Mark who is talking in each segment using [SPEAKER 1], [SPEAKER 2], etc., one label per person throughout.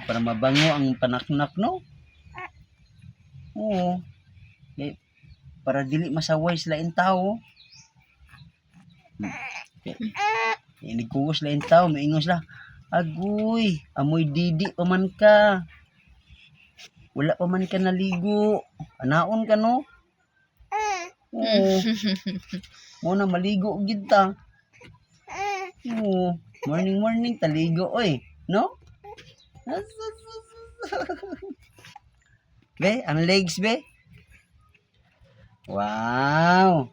[SPEAKER 1] para mabango ang panaknak, no? Oo. Para dili masaway sila in tao. Nagkuwas sila in tao, maingon sila, agoy, amoy didi pa man ka. Wala pa man ka naligo. Anaon ka, no? Oo. Muna maligo gid ta. Oo. Morning taligo oy, no? Be, ang legs be. Wow.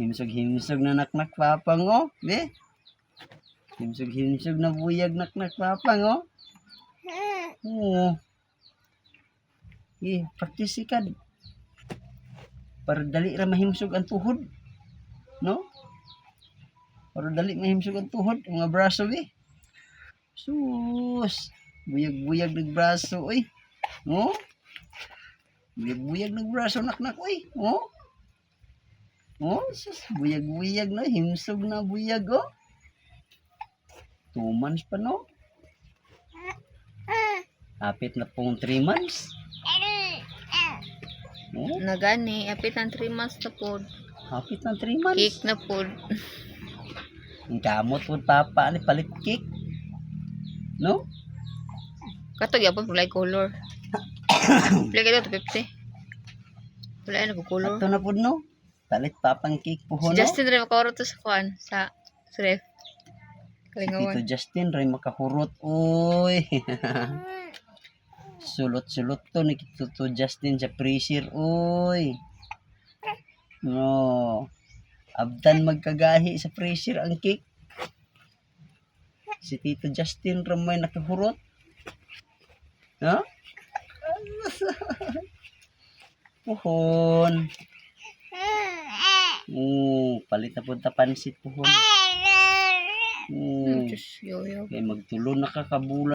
[SPEAKER 1] Himsog na naknak papang oh, be. Himsog na buyag naknak papang oh. Oo. Practice ka. Para dali ra mahimsog ang tuhod. No? Para dali mahimsog ang tuhod, mga braso be. Sus. Buyag-buyag nagbraso oy. No? Buyag-buyag nagbraso naknak oy. Oh. Oh, sus, buyag-buyag na, himsog na buyag oh. 2 months pa no? Hapit na pong 3 months. Oh,
[SPEAKER 2] Nagani, apit ng 3 months na po.
[SPEAKER 1] hapit na 3 months.
[SPEAKER 2] Cake na po.
[SPEAKER 1] Ang kamot po papa, ni palit cake. No?
[SPEAKER 2] Katog yapon pulay color. Pulay ka ito, 50. Pulay na po color.
[SPEAKER 1] Ato na po no? Palit papang cake po
[SPEAKER 2] Si
[SPEAKER 1] no?
[SPEAKER 2] Justin rin makawaro to sa kuan, sa ref.
[SPEAKER 1] Si
[SPEAKER 2] Kalingawan.
[SPEAKER 1] Tito Justin rin makahurot. Uy. Sulot-sulot to ni Tito Justin sa freezer. Uy. No. Abdan magkagahi sa freezer ang cake. Si Tito Justin ramay nakahurot. Ha? Puhon. Palit na punta pansit puhon.
[SPEAKER 2] Diyos, yoyo.
[SPEAKER 1] Kaya magtulo na kakabulan.